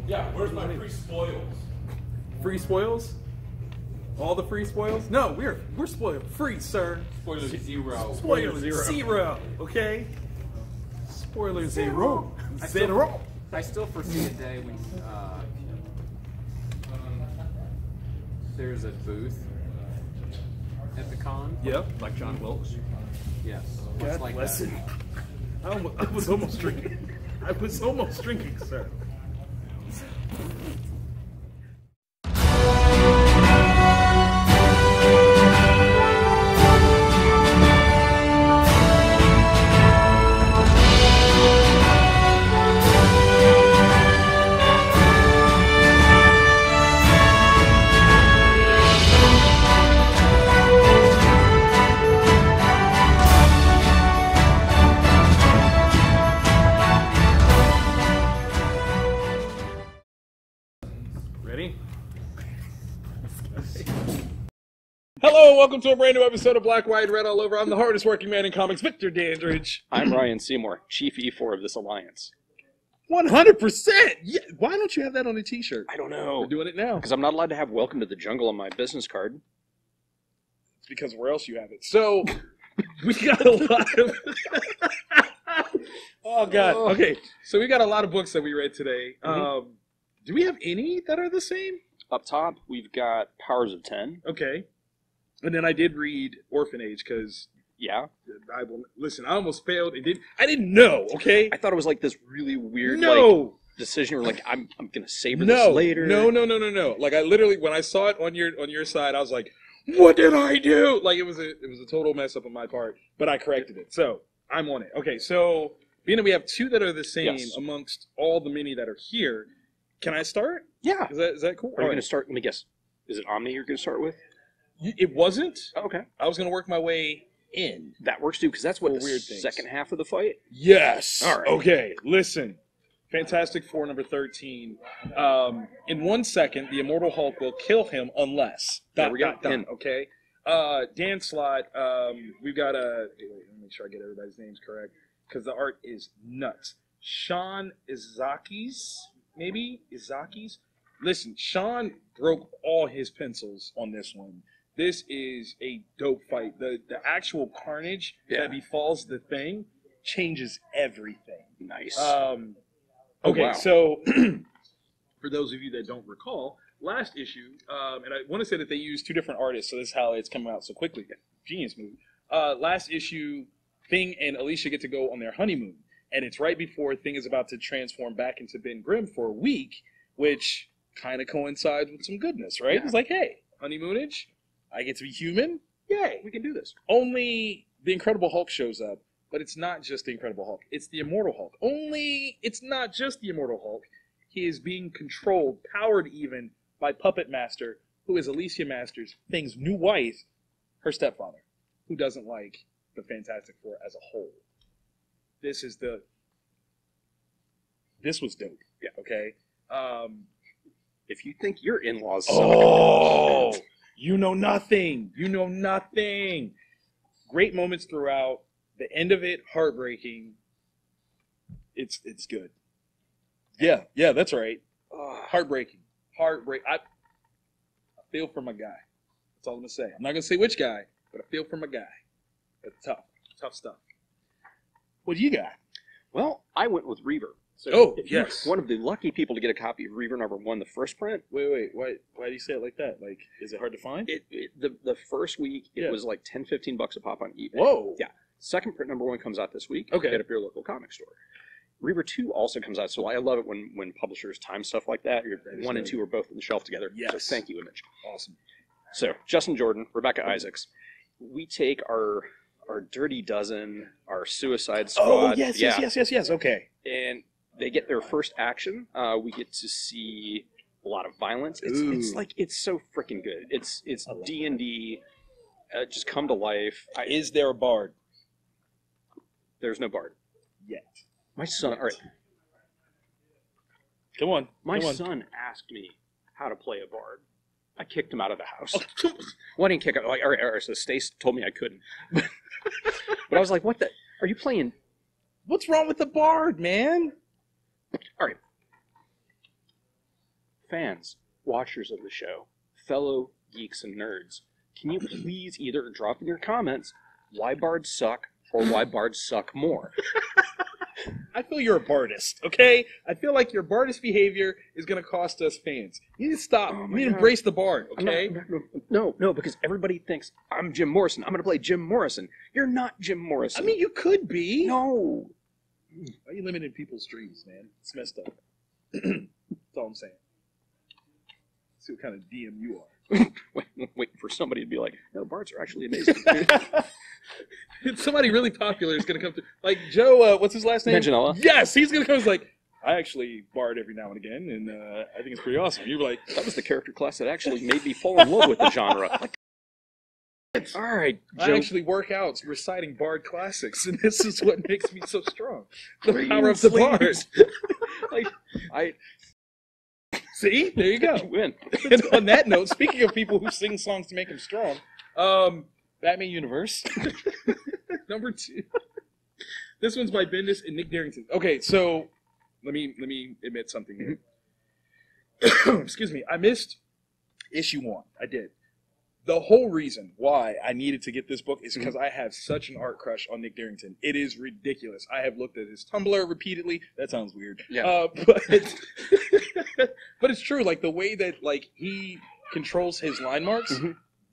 Yeah, where's my free spoils? Free spoils? All the free spoils? No, we're spoiled free, sir. Spoiler zero. Spoiler zero. Okay. Spoiler zero. Zero. I still foresee a day when there's a booth at the con. Yep, like John Wilkes. Yes. God like bless that. him. I was almost drinking. I was almost drinking, sir. Ready? Hello, and welcome to a brand new episode of Black, White, Red All Over. I'm the hardest working man in comics, Victor Dandridge. I'm Ryan Seymour, Chief E4 of this alliance. 100%! Yeah. Why don't you have that on a t-shirt? I don't know. We're doing it now. Because I'm not allowed to have Welcome to the Jungle on my business card. It's because where else you have it. So, we got a lot of... Oh, God. Okay, so we got a lot of books that we read today. Do we have any that are the same? Up top, we've got Powers of 10. Okay. And then I did read Orphan Age because... Yeah. Listen, I almost failed. I didn't know, okay? I thought it was like this really weird decision where like, I'm going to savor this later. No. Like, I literally, when I saw it on your side, I was like, what did I do? Like, it was a total mess up on my part, but I corrected it. So, I'm on it. Okay, so, being that we have two that are the same amongst all the many that are here, can I start? Yeah. Is that cool? Are you going to start? Let me guess. Is it Omni you're going to start with? It wasn't. Oh, okay. I was going to work my way in. That works too, because that's what the weird things. Second half of the fight? Yes. All right. Okay, listen. Fantastic Four number 13. In 1 second, the Immortal Hulk will kill him unless. There we go. Done. Okay. Dan Slott, we've got a... Wait, let me make sure I get everybody's names correct, because the art is nuts. Sean Izakis, maybe? Izakis? Listen, Sean broke all his pencils on this one. This is a dope fight. The actual carnage that befalls the Thing changes everything. Nice. Okay, wow. So for those of you that don't recall, last issue, and I want to say that they used two different artists, so this is how it's coming out so quickly. Genius move. Last issue, Thing and Alicia get to go on their honeymoon, and it's right before Thing is about to transform back into Ben Grimm for a week, which kind of coincides with some goodness, right? Yeah. It's like, hey, honeymoonage, I get to be human, yay, We can do this. only the Incredible Hulk shows up, but it's not just the Incredible Hulk. It's the Immortal Hulk. Only it's not just the Immortal Hulk. He is being controlled, powered even, by Puppet Master, who is Alicia Masters, Thing's new wife, her stepfather, who doesn't like the Fantastic Four as a whole. This was dope. Yeah. Okay. If you think your in-laws suck... Oh! You know nothing. You know nothing. Great moments throughout. The end of it, heartbreaking. It's good. Yeah, that's right. Heartbreaking. I feel for my guy. That's all I'm going to say. I'm not going to say which guy, but I feel for my guy. That's tough stuff. What do you got? Well, I went with Reaver. So if yes. you're one of the lucky people to get a copy of Reaver #1, the first print. Wait. Why do you say it like that? Like, is it hard to find? The first week, it was like $10-15 a pop on eBay. Whoa. Yeah. Second print #1 comes out this week. Okay. Hit up your local comic store. Reaver 2 also comes out, so I love it when publishers time stuff like that. One and two are both on the shelf together. Yes. So thank you, Image. Awesome. So Justin Jordan, Rebecca Isaacs, we take our Dirty Dozen, our Suicide Squad. Oh, yes. Okay. And they get their first action. We get to see a lot of violence. It's so freaking good. It's D&D, just come to life. Is there a bard? There's no bard. Yet. My son, all right. Come on. My son asked me how to play a bard. I kicked him out of the house. Well, I didn't kick him. Like, all right, so Stace told me I couldn't. But I was like, what the? Are you playing? What's wrong with the bard, man? All right. fans, watchers of the show, fellow geeks and nerds, can you please either drop in your comments why bards suck or why bards suck more? I feel you're a bardist, okay? I feel like your bardist behavior is going to cost us fans. You need to stop. Oh You need to God. embrace the bard, okay? No, because everybody thinks I'm Jim Morrison. I'm going to play Jim Morrison. You're not Jim Morrison. I mean, you could be. no. Why are you limiting people's dreams, man? It's messed up. That's all I'm saying. See what kind of DM you are. Waiting for somebody to be like, no, bards are actually amazing. Somebody really popular is going to come through. Like Joe, what's his last name? Manganiello. Yes, he's going to come. He's like, I actually bard every now and again, and I think it's pretty awesome. You were like, That was the character class that actually made me fall in love with the genre. Like, all right, I Joe. actually work out reciting bard classics, and this is what makes me so strong. The Green power of the sleeves. bard. Like, I See, there you go. win. And on that note, speaking of people who sing songs to make them strong, Batman Universe, number 2. This one's by Bendis and Nick Darrington. Okay, so let me admit something here. Excuse me, I missed issue 1. I did. The whole reason why I needed to get this book is because I have such an art crush on Nick Darrington. It is ridiculous. I have looked at his Tumblr repeatedly. That sounds weird. Yeah. But it's true. Like the way that like he controls his line marks,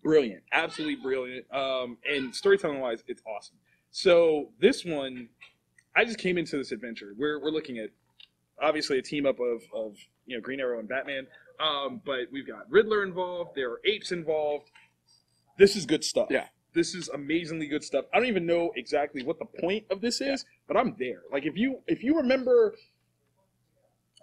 brilliant, absolutely brilliant. And storytelling wise, it's awesome. So this one, I just came into this adventure. We're looking at obviously a team up of Green Arrow and Batman. But we've got Riddler involved. There are apes involved. This is good stuff. Yeah. This is amazingly good stuff. I don't even know exactly what the point of this is, but I'm there. Like if you remember,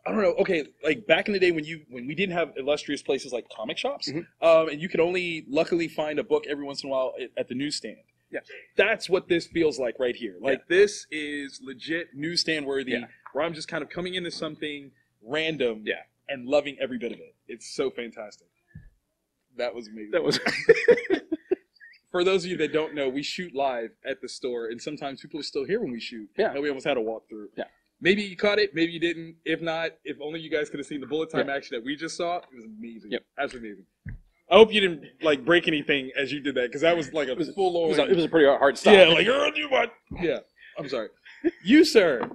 I don't know. Okay, like back in the day when we didn't have illustrious places like comic shops, and you could only luckily find a book every once in a while at the newsstand. Yeah. That's what this feels like right here. Like this is legit newsstand worthy, where I'm just kind of coming into something random. Yeah. And loving every bit of it. It's so fantastic. That was amazing. That was. For those of you that don't know, we shoot live at the store, and sometimes people are still here when we shoot. Yeah. And we almost had a walkthrough. Yeah. Maybe you caught it, maybe you didn't. If not, if only you guys could have seen the bullet time action that we just saw. It was amazing. Yep. Absolutely amazing. I hope you didn't like break anything as you did that, because that was like a full on. It was a pretty hard stop. Yeah, like you what? Yeah. I'm sorry. You, sir.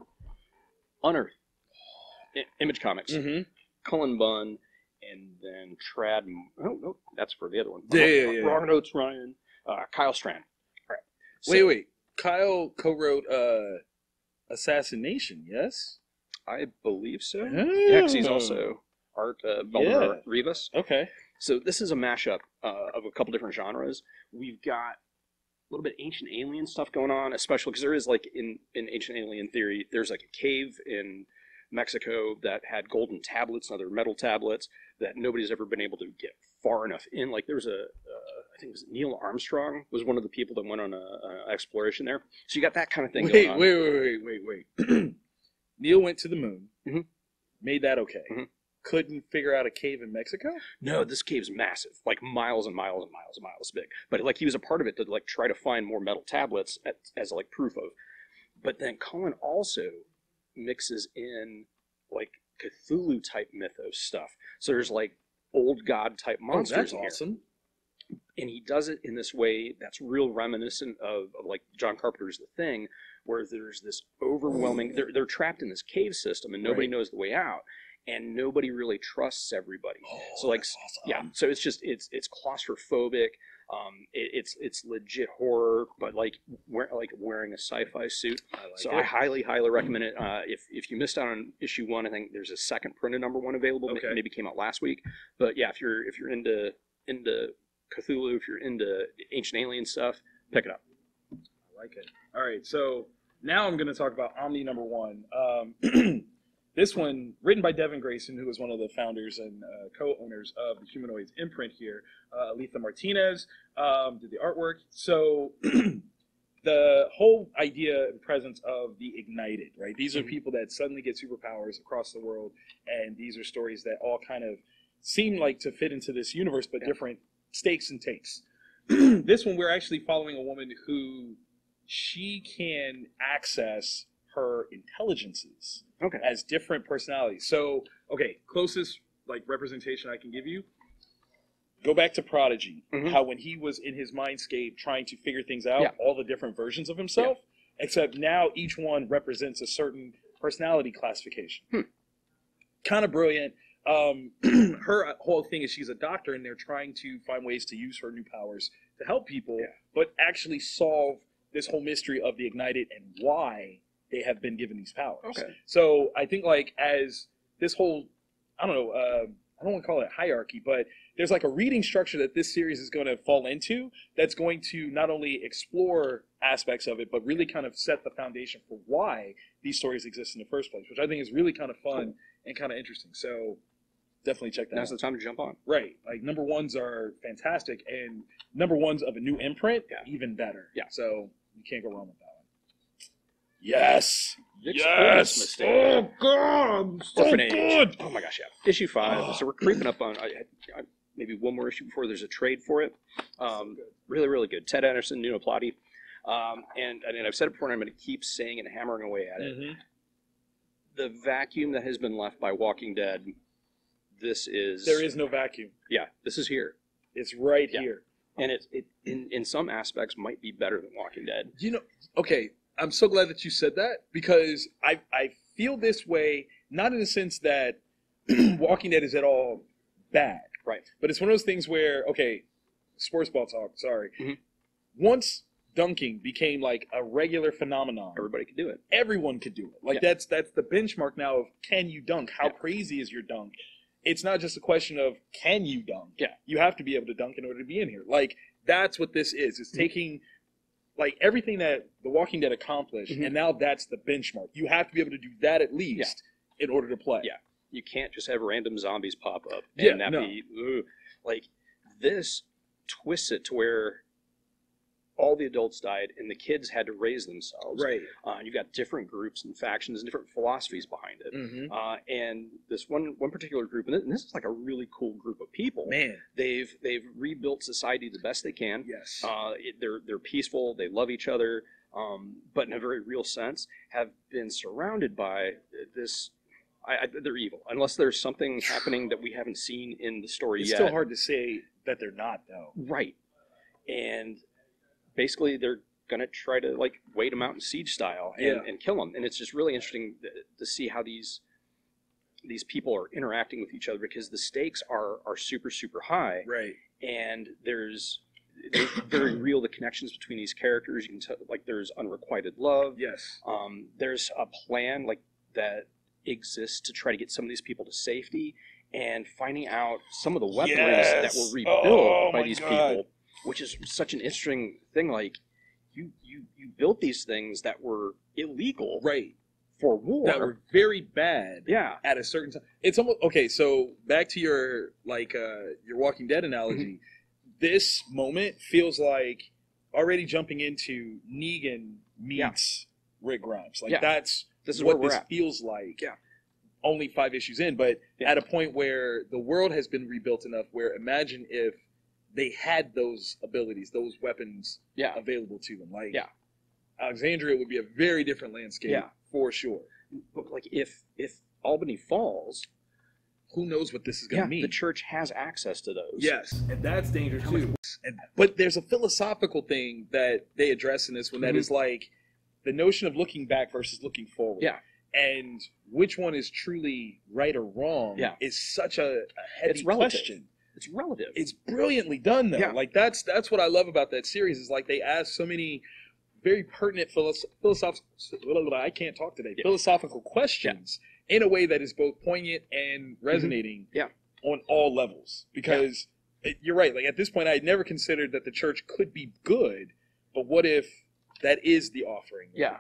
Unearth. Image Comics. Mm-hmm. Cullen Bunn, and then Trad. Oh no, that's for the other one. Yeah. Wrong notes, Ryan. Kyle Strand. All right. So, wait. Kyle co-wrote Assassination, yes? I believe so. Oh. Yeah, because he's also art Belmar Rivas. Okay. So this is a mashup of a couple different genres. We've got a little bit ancient alien stuff going on, especially because there is like in ancient alien theory, there's like a cave in Mexico that had golden tablets and other metal tablets that nobody's ever been able to get far enough in. Like there was I think it was Neil Armstrong was one of the people that went on a exploration there. So you got that kind of thing going on. Wait. Neil went to the moon, made that okay. Couldn't figure out a cave in Mexico? No, this cave's massive, like miles and miles and miles and miles big. But like he was a part of it to like try to find more metal tablets as like proof of. But then Colin also mixes in like Cthulhu type mythos stuff. So there's like old god type monsters. That's in here. awesome. And he does it in this way that's real reminiscent of like John Carpenter's The Thing, where there's this overwhelming. They're trapped in this cave system and nobody knows the way out, and nobody really trusts everybody. So like awesome. so it's just it's claustrophobic. It's legit horror, but like wearing a sci-fi suit. I highly recommend it. If you missed out on issue 1, I think there's a second printed number 1 available. Okay. Maybe came out last week. But yeah, if you're into Cthulhu, if you're into ancient alien stuff, pick it up. I like it. All right, so now I'm going to talk about Omni number 1. This one, written by Devin Grayson, who is one of the founders and co-owners of the Humanoids imprint here. Aletha Martinez did the artwork. So the whole idea and presence of the Ignited, right? These are people that suddenly get superpowers across the world, and these are stories that all kind of seem like to fit into this universe, but different stakes and takes. This one, we're actually following a woman who she can access her intelligences as different personalities. So, okay, closest like representation I can give you. Go back to Prodigy. Mhm. How when he was in his mindscape trying to figure things out, Yeah. all the different versions of himself, except now each one represents a certain personality classification. Kind of brilliant. Her whole thing is she's a doctor, and they're trying to find ways to use her new powers to help people, but actually solve this whole mystery of the Ignited and why they have been given these powers. Okay. So I think like as this whole, I don't know, I don't want to call it hierarchy, but there's like a reading structure that this series is going to fall into that's going to not only explore aspects of it, but really kind of set the foundation for why these stories exist in the first place, which I think is really kind of fun and kind of interesting. So definitely check that Now's out. the time to jump on. Right. Like number ones are fantastic, and number ones of a new imprint, even better. Yeah. So you can't go wrong with that one. Yes. Vic's Yes. oldest mistake. Oh God. So Orphan Age. good. Oh my gosh, yeah. Issue 5. So we're creeping up on maybe one more issue before there's a trade for it. Really, really good. Ted Anderson, Nuno Plati. And I've said it before, and I'm going to keep saying and hammering away at it. Mm-hmm. The vacuum that has been left by Walking Dead, this is... There is no vacuum. Yeah, this is here. It's right here. And it in some aspects might be better than Walking Dead. You know, okay, I'm so glad that you said that, because I feel this way, not in the sense that Walking Dead is at all bad. Right. But it's one of those things where, okay, sports ball talk, sorry. Mhm. Once dunking became like a regular phenomenon, Everybody can do it. everyone could do it. Like that's the benchmark now of can you dunk? How crazy is your dunk? It's not just a question of can you dunk? Yeah. You have to be able to dunk in order to be in here. Like that's what this is. It's taking like everything that The Walking Dead accomplished, and now that's the benchmark. You have to be able to do that at least in order to play. Yeah. You can't just have random zombies pop up Yeah, and that no. be like this twists it to where all the adults died and the kids had to raise themselves. Right. You've got different groups and factions and different philosophies behind it. Mm-hmm. And this one particular group, and this is like a really cool group of people. Man. They've rebuilt society the best they can. Yes. They're peaceful. They love each other, but in a very real sense, have been surrounded by this. They're evil, unless there's something happening that we haven't seen in the story It's yet. still hard to say that they're not, though. Right. And basically, they're going to try to like wait them out in siege style and kill them. And it's just really interesting to see how these people are interacting with each other, because the stakes are super, super high. Right. And they're very real, the connections between these characters. You can tell, like, there's unrequited love. Yes. There's a plan like that exists to try to get some of these people to safety, and finding out some of the weaponry that were rebuilt by these people, which is such an interesting thing. Like you built these things that were illegal, Right. for war, That were very bad. yeah, At a certain time. It's almost okay, so back to your your Walking Dead analogy. This moment feels like already jumping into Negan meets Rick Grimes. Like this is where what we're this at. feels like. Yeah. Only 5 issues in, but at a point where the world has been rebuilt enough where imagine if they had those abilities, those weapons available to them. Like Alexandria would be a very different landscape for sure. But like if Albany falls, Who knows what this is going to mean? the church has access to those. Yes, and that's danger too. But there's a philosophical thing that they address in this one that is like the notion of looking back versus looking forward. Yeah. And which one is truly right or wrong is such a heavy It's relative. question. It's relative. It's brilliantly done though. Yeah. Like that's what I love about that series is like they ask so many very pertinent philosophical I can't talk today. Philosophical questions in a way that is both poignant and resonating on all levels. Because you're right, like at this point I had never considered that the church could be good, but what if that is the offering? Yeah.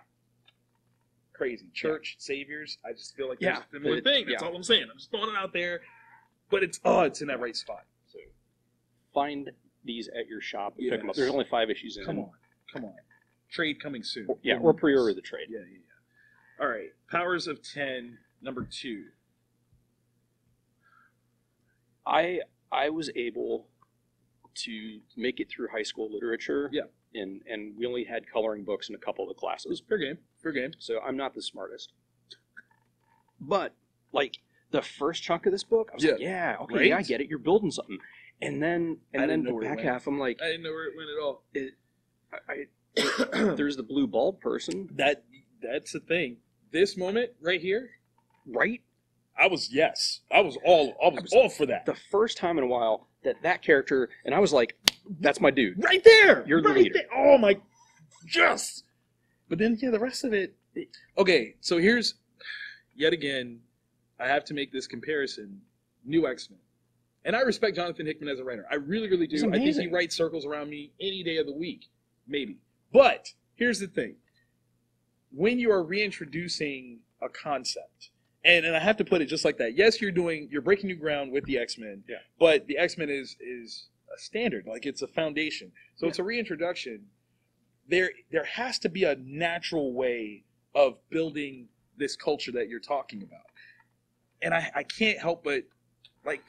Crazy. Church, saviors, I just feel like there's Yeah. a similar thing. That's all I'm saying. I'm just throwing it out there. But it's in that right spot. So Find these at your shop and pick them up. Yes. There's only 5 issues in. come on. Trade coming soon. Or pre-order the trade. Yeah. All right. Powers of 10, number 2. I was able to make it through high school literature. Yeah. And we only had coloring books in a couple of the classes. Fair game. So I'm not the smartest. But like the first chunk of this book, I was like, yeah, okay, right? yeah, I get it. You're building something. And then the back half, I'm like, I didn't know where it went at all. There's the blue bulb person. That's the thing. This moment right here, right? I was all for that. The first time in a while that character, and I was like, that's my dude. Right there! You're the right leader. There. Oh my, yes! But then, the rest of it... Okay, so here's, yet again, I have to make this comparison. New X-Men. And I respect Jonathan Hickman as a writer. I really, really do. I think he writes circles around me any day of the week. Maybe. But, here's the thing. When you are reintroducing a concept, and I have to put it just like that. Yes, you're breaking new ground with the X-Men, but the X-Men is a standard, like it's a foundation. So it's a reintroduction. There has to be a natural way of building this culture that you're talking about. And I can't help but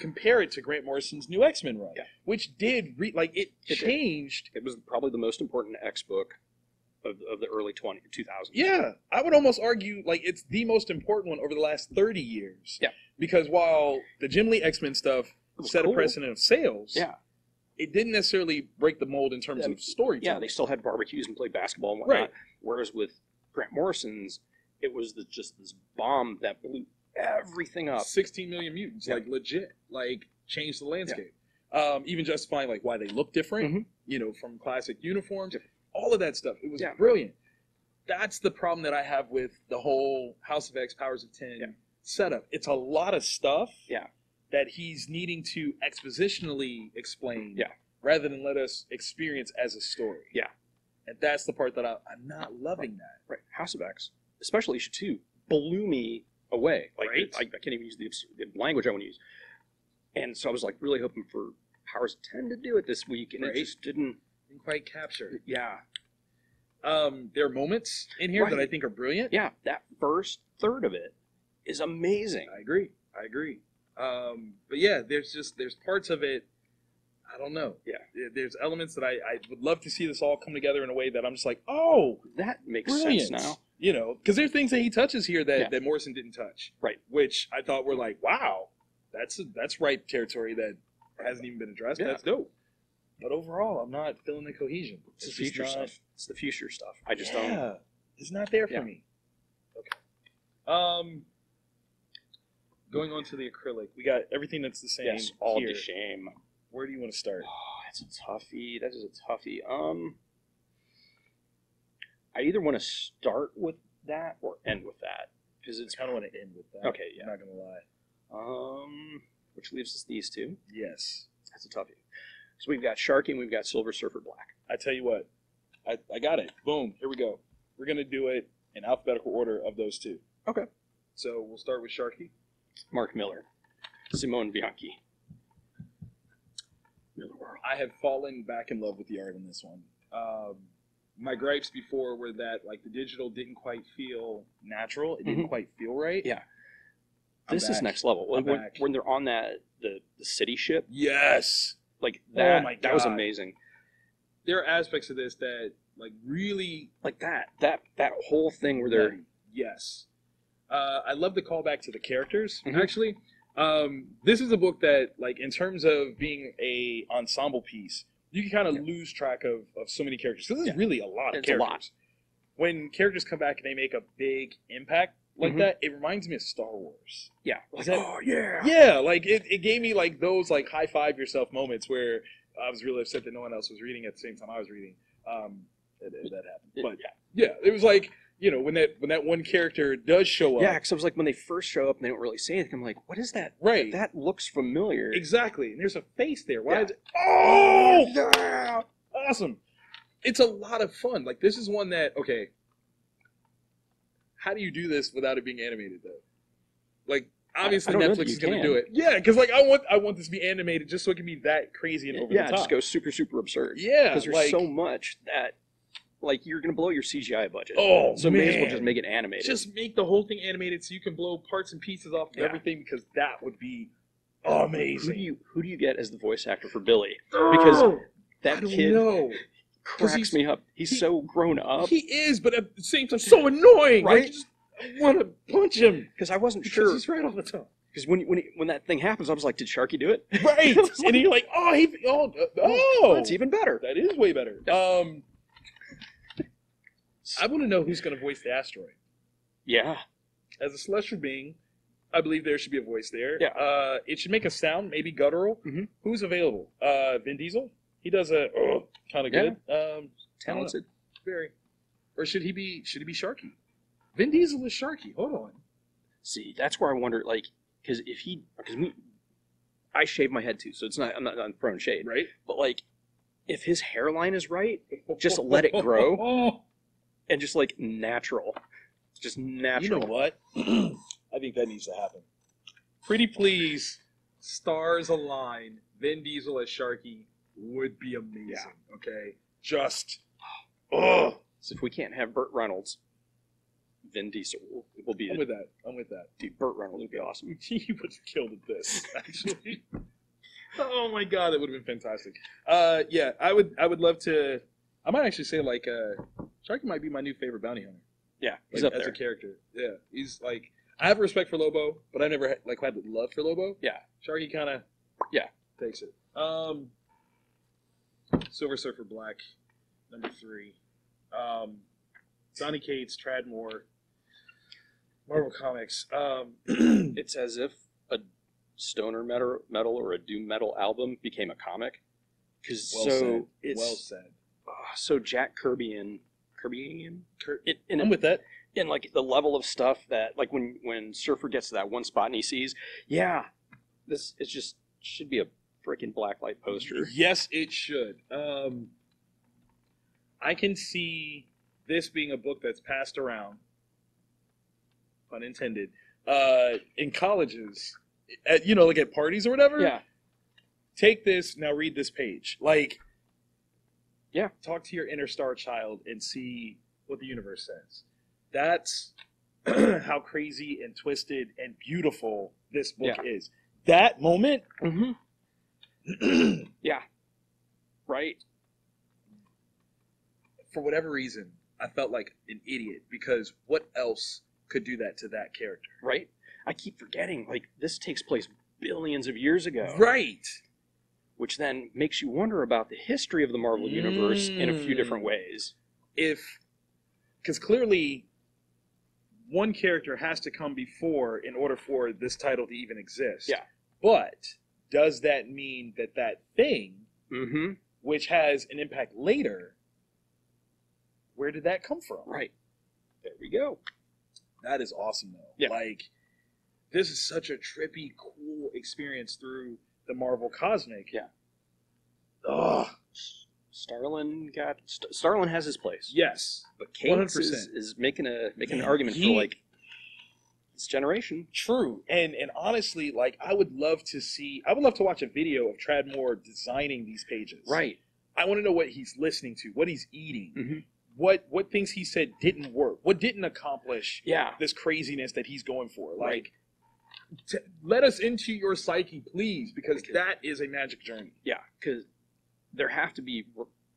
compare it to Grant Morrison's New X-Men run, which did it changed. It was probably the most important X book of the early 2000s. Yeah, I would almost argue it's the most important one over the last 30 years. Yeah. Because while the Jim Lee X-Men stuff set a precedent of sales, it didn't necessarily break the mold in terms of storytelling. Yeah, they still had barbecues and played basketball and whatnot. Right. Whereas with Grant Morrison's, it was just this bomb that blew everything up. 16 million mutants, legit, changed the landscape. Even justifying why they look different, from classic uniforms. All of that stuff. It was brilliant. That's the problem that I have with the whole House of X, Powers of 10 setup. It's a lot of stuff that he's needing to expositionally explain rather than let us experience as a story. Yeah. And that's the part that I'm not loving that. Right. House of X, especially issue 2, blew me away. Right. I can't even use the language I want to use. And so I was really hoping for Powers of 10 to do it this week, and it just didn't quite capture. Yeah. There are moments in here that I think are brilliant. Yeah, that first third of it is amazing. I agree. But yeah, there's parts of it, I don't know. Yeah. There's elements that I would love to see this all come together in a way that I'm just oh, that makes brilliant. sense now. Because there are things that he touches here that Morrison didn't touch. Right. Which I thought were wow, that's right territory that hasn't even been addressed. Yeah. That's dope. But overall, I'm not feeling the cohesion. It's the future stuff. It's the future stuff. I just don't. Yeah, it's not there for me. Okay. Going on to the acrylic, we got everything that's the same. Yes, all here. the shame. Where do you want to start? Oh, that's a toughie. That is a toughie. I either want to start with that or end with that because I kind of want to end with that. Okay, yeah. I'm not gonna lie. Which leaves us these two. Yes, that's a toughie. So we've got Sharkey and we've got Silver Surfer Black. I tell you what, I got it. Boom. Here we go. We're going to do it in alphabetical order of those two. Okay. So we'll start with Sharkey. Mark Miller. Simone Bianchi. Miller World. I have fallen back in love with the art in this one. My gripes before were that the digital didn't quite feel natural. It didn't quite feel right. Yeah. This is next level. When they're on the city ship. Yes. That, oh my God. That was amazing. There are aspects of this that really that whole thing where they're yes. I love the callback to the characters. Actually, this is a book that in terms of being a ensemble piece, you can kind of lose track of so many characters. So this is really a lot of characters. A lot. When characters come back and they make a big impact that, it reminds me of Star Wars. Yeah. Oh yeah. Yeah, it gave me those high five yourself moments where I was really upset that no one else was reading at the same time I was reading. That happened. But yeah, it was when that one character does show up. Yeah, because it was when they first show up and they don't really say anything. I'm like, what is that? Right. That looks familiar. Exactly. And there's a face there. Why is it? Oh yeah! Awesome. It's a lot of fun. This is one that how do you do this without it being animated though? Obviously Netflix is going to do it. Yeah, because I want this to be animated just so it can be that crazy and over the top. Yeah, just go super, super absurd. Yeah. Because there's so much that you're going to blow your CGI budget. Oh, so may as well just make it animated. Just make the whole thing animated so you can blow parts and pieces off of everything because that would be amazing. Who do you get as the voice actor for Billy? Because that kid cracks me up. He's so grown up. He is, but at the same time, so annoying. Right? I want to punch him. Because I wasn't sure. He's right off the top. Because when that thing happens, I was like, did Sharkey do it? Right. And you're like, That's even better. That is way better. I want to know who's going to voice the asteroid. Yeah. As a celestial being, I believe there should be a voice there. Yeah. It should make a sound, maybe guttural. Mhm. Who's available? Vin Diesel. He does a kind of good. Talented. Very. Or should he be Sharkey? Vin Diesel is Sharkey. Hold on. See, that's where I wonder, like, because I shave my head too, so I'm not throwing shade, Right. but like, if his hairline is right, just let it grow and just like natural, just natural. You know what? I think that needs to happen. Pretty please, stars align. Vin Diesel as Sharkey would be amazing. Yeah. Okay, just So if we can't have Burt Reynolds, Vin Diesel will be. I'm with that. Dude, Burt Reynolds would be awesome. He would have killed at this, actually. Oh my god, that would have been fantastic. Yeah, I would love to. I might actually say like Sharkey might be my new favorite bounty hunter. Yeah, he's Like, up as there. a character. Yeah, he's like I have respect for Lobo, but I never had love for Lobo. Yeah. Sharkey kind of takes it. Silver Surfer Black, number 3. Donny Cates, Tradmore, Marvel Comics. It's as if a stoner metal or a doom metal album became a comic. Because well said. So Jack Kirby I'm with that. and like the level of stuff that like when Surfer gets to that one spot and he sees, this it just should be a freaking blacklight poster. Yes, it should. I can see this being a book that's passed around, pun intended, in colleges, like at parties or whatever. Yeah. Take this, now read this page. Like, yeah. Talk to your inner star child and see what the universe says. That's how crazy and twisted and beautiful this book is. That moment. Mm-hmm. Yeah. Right. For whatever reason, I felt like an idiot because what else could do that to that character? Right. I keep forgetting, like, this takes place billions of years ago. Right. Which then makes you wonder about the history of the Marvel Universe in a few different ways. Because clearly, one character has to come before in order for this title to even exist. Yeah. But does that mean that thing, which has an impact later, where did that come from? Right. There we go. That is awesome, though. Yeah. Like, this is such a trippy, cool experience through the Marvel Cosmic. Yeah. Ugh. Starlin has his place. Yes. But Cates is making an argument for like this generation. True. And honestly, like I would love to watch a video of Tradmore designing these pages. Right. I want to know what he's listening to, what he's eating. Mm-hmm. What things he said didn't work, what didn't accomplish this craziness that he's going for. Like, let us into your psyche, please, because that is a magic journey. Yeah, because there have to be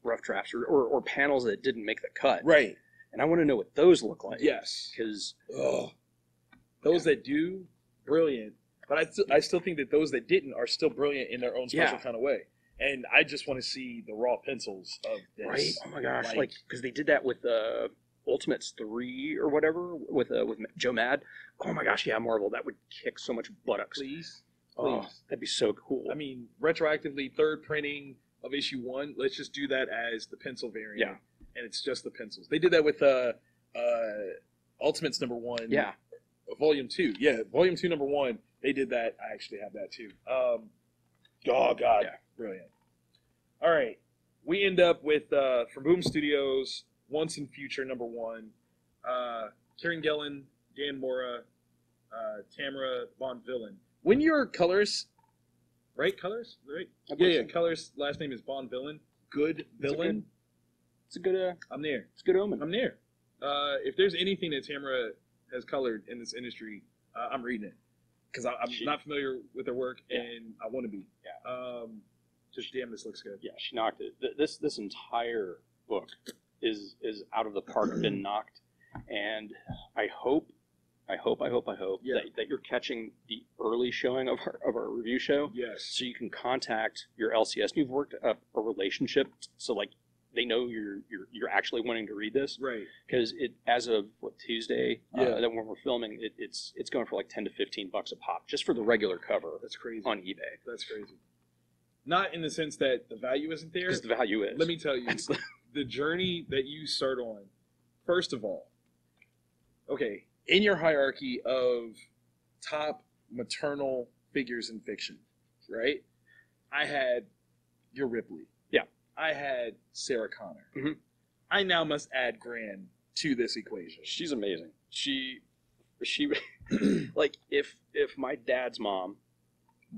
rough drafts or panels that didn't make the cut. Right. And I want to know what those look like. Yes. Because those that do, brilliant. But I still think that those that didn't are still brilliant in their own special kind of way. And I just want to see the raw pencils of this. Right? Oh my gosh! Like because they did that with Ultimates 3 or whatever with Joe Mad. Oh my gosh! Yeah, Marvel, that would kick so much buttocks. Please. Oh, that'd be so cool. I mean, retroactively, third printing of issue 1. Let's just do that as the pencil variant. Yeah. And it's just the pencils. They did that with Ultimates number 1. Yeah. Volume 2. Yeah, Volume 2 number 1. They did that. I actually have that too. Oh God. Yeah. Brilliant. All right. We end up with from Boom Studios, Once and Future number 1. Kieran Gillen, Dan Mora, Tamara Von Villen. When your colors, right? Colors, right? Yeah. Colors. Last name is Von Villen. Good villain. It's a good. I'm there. It's a good omen. I'm there. If there's anything that Tamara has colored in this industry, I'm reading it because I'm not familiar with her work and I want to be. Yeah. Just damn, this looks good. Yeah, she knocked it. This entire book is out of the park, been knocked, and I hope hope Yeah. that you're catching the early showing of our review show, Yes. so you can contact your LCS and you've worked up a relationship, so like they know you're actually wanting to read this, Right. because it, as of Tuesday, Yeah. that when we're filming, it's going for like $10 to $15 a pop just for the regular cover That's crazy. on eBay, That's crazy. Not in the sense that the value isn't there. because the value is. Let me tell you, It's the journey that you start on, first of all, okay, in your hierarchy of top maternal figures in fiction, right? I had your Ripley. Yeah. I had Sarah Connor. Mhm. I now must add Gran to this equation. She's amazing. She like if my dad's mom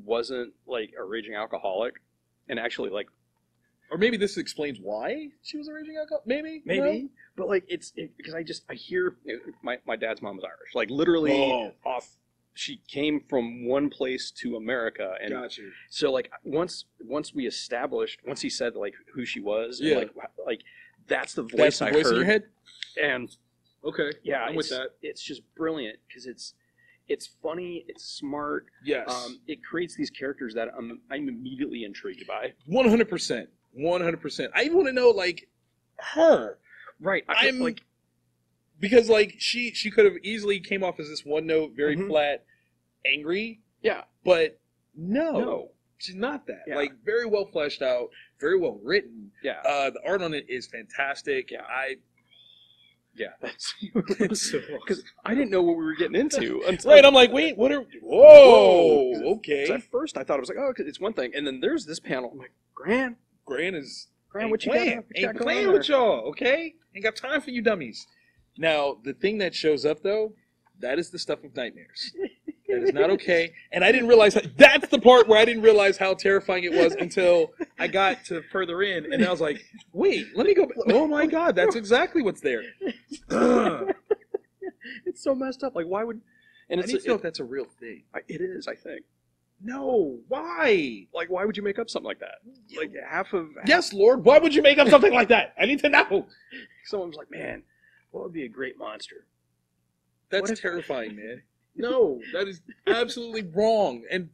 wasn't like a raging alcoholic and actually like Or maybe this explains why she was a raging alcoholic. Maybe. No? but like because I hear my dad's mom was Irish, like literally Oh. off. She came from one place to America, and Got you. so like once we established, once he said like who she was, Yeah. and like that's the voice That's the I voice heard, in your head? and Okay. yeah, I'm with that. It's just brilliant because it's funny, it's smart. Yes. It creates these characters that I'm immediately intrigued by. 100%. 100%. I even want to know, like, her. Right. I'm like because, like, she could have easily came off as this one note, very Mhm. flat, angry, yeah. but no. No. She's not that. Yeah. Like, very well fleshed out, very well written. Yeah. The art on it is fantastic. Yeah. Yeah. That's It's so because I didn't know what we were getting into until Right, I'm like, wait, what are... Whoa, 'Cause okay. at first I thought it was like, oh, 'cause it's one thing, and then there's this panel. I'm like, Gran, Gran is... Gran, what you got? What you got Ain't going playing on with there? y'all, okay? Ain't got time for you dummies. Now, the thing that shows up, though, that is the stuff of nightmares. That is not okay. And I didn't realize... That's the part where I didn't realize how terrifying it was until I got to further in. And I was like, wait, let me go... Oh, my God, that's exactly what's there. It's so messed up. Like, why would? And I need to know if that's a real thing. it is. I think. No, why? Like, why would you make up something like that? Like half of Yes, Lord, why would you make up something like that? I need to know. someone was like, man, what would be a great monster? That's What if- terrifying, man. No, that is absolutely wrong and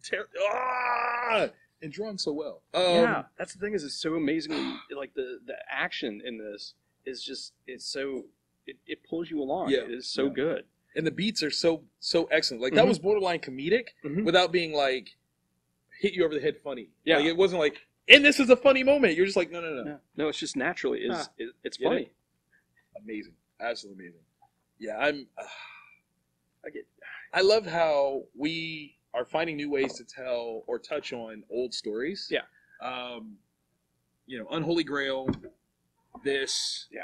and drawn so well. Yeah, that's the thing. Is it's so amazingly like the action in this is just it pulls you along. Yeah, It is so yeah. good. and the beats are so excellent. Like that Mhm. was borderline comedic Mhm. without being like hit you over the head funny. Yeah. Like it wasn't like, and this is a funny moment. You're just like, no. No, it's just naturally Huh. it's Get funny. it? Amazing, absolutely amazing. Yeah, I'm. I love how we are finding new ways to tell or touch on old stories. Yeah. Unholy Grail, this. Yeah.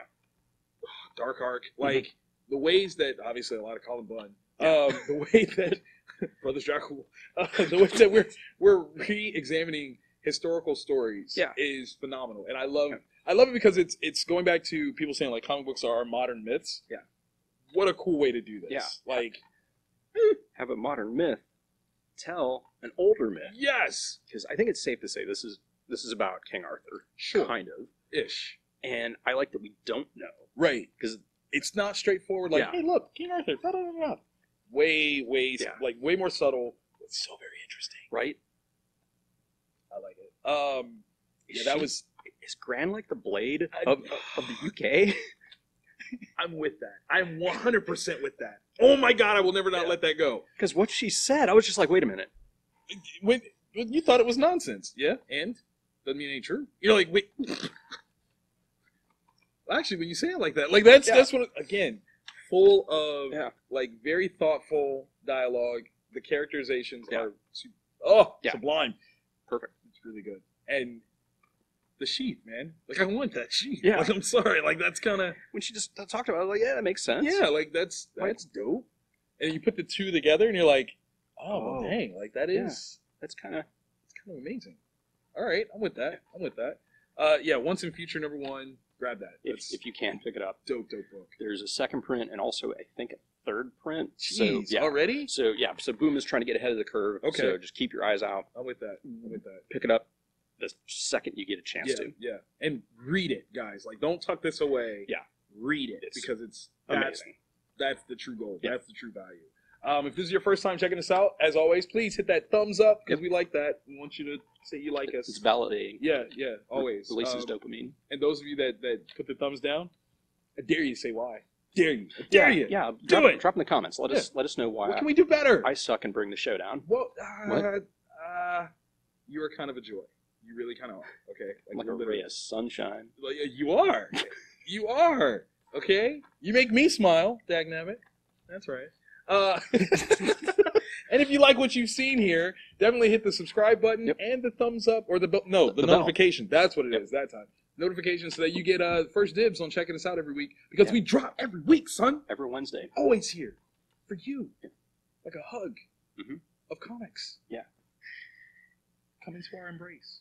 Dark Arc, Mm-hmm. like the ways that obviously a lot of Colin Bunn. Yeah. The way that Brothers Dracula, the way that we're re-examining historical stories Yeah. is phenomenal, and I love it because it's going back to people saying like comic books are modern myths. Yeah. What a cool way to do this. Yeah. Like, Have a modern myth tell an older myth, yes, because I think it's safe to say this is about King Arthur, Sure. kind of. ish. And I like that we don't know, Right. because It's not straightforward. Like, Yeah. hey, look, King Arthur. Da, da, da, da. Way, Yeah. like way more subtle. It's so very interesting. right? I like it. Yeah, that was. Is Gran like the Blade of the UK? I'm with that. I'm 100% with that. Oh my God, I will never not Yeah. let that go. Because what she said, I was just like, wait a minute. When you thought it was nonsense, yeah, and doesn't mean it ain't true. You're like, wait. Well, actually, when you say it like that, like that's what again, full of like very thoughtful dialogue. The characterizations are sublime. Perfect. It's really good, and the sheath, man. Like I want that sheath. Yeah. Like I'm sorry, like that's kind of When she just talked about it, I was like, yeah, that makes sense. yeah, like that's dope. And you put the two together, and you're like, Oh. dang, like that Yeah. is. That's kind of... It's kind of amazing. All right, I'm with that. Yeah, Once in Future #1, grab that. That's If you can, pick it up. dope book. There's a second print and also, I think, a third print. Jeez, so, yeah. already? So Boom is trying to get ahead of the curve. Okay. So just keep your eyes out. I'm with that. Pick it up the second you get a chance to. Yeah. And read it, guys. Like, don't tuck this away. Yeah. Read it It's because it's amazing. That's the true goal. Yeah. That's the true value. If this is your first time checking us out, as always, please hit that thumbs up because we like that. We want you to say you like us. It's validating. Yeah, always. Releases dopamine. And those of you that put the thumbs down, I dare you to say why. Dare you. I dare you. Yeah, Do it. Drop in the comments. Let us know why What can we do better? I suck and bring the show down. Well, What? you are kind of a joy. You really kind of are. Okay, Like a ray of sunshine. Like, you are. You are. Okay, you make me smile. Dagnabbit. That's right. And if you like what you've seen here, definitely hit the subscribe button and the thumbs up or the bell. No, the bell. notification. That's what it is that time. Notifications so that you get first dibs on checking us out every week because we drop every week, son. Every Wednesday. Always here for you, like a hug of comics. Yeah. Come into our embrace.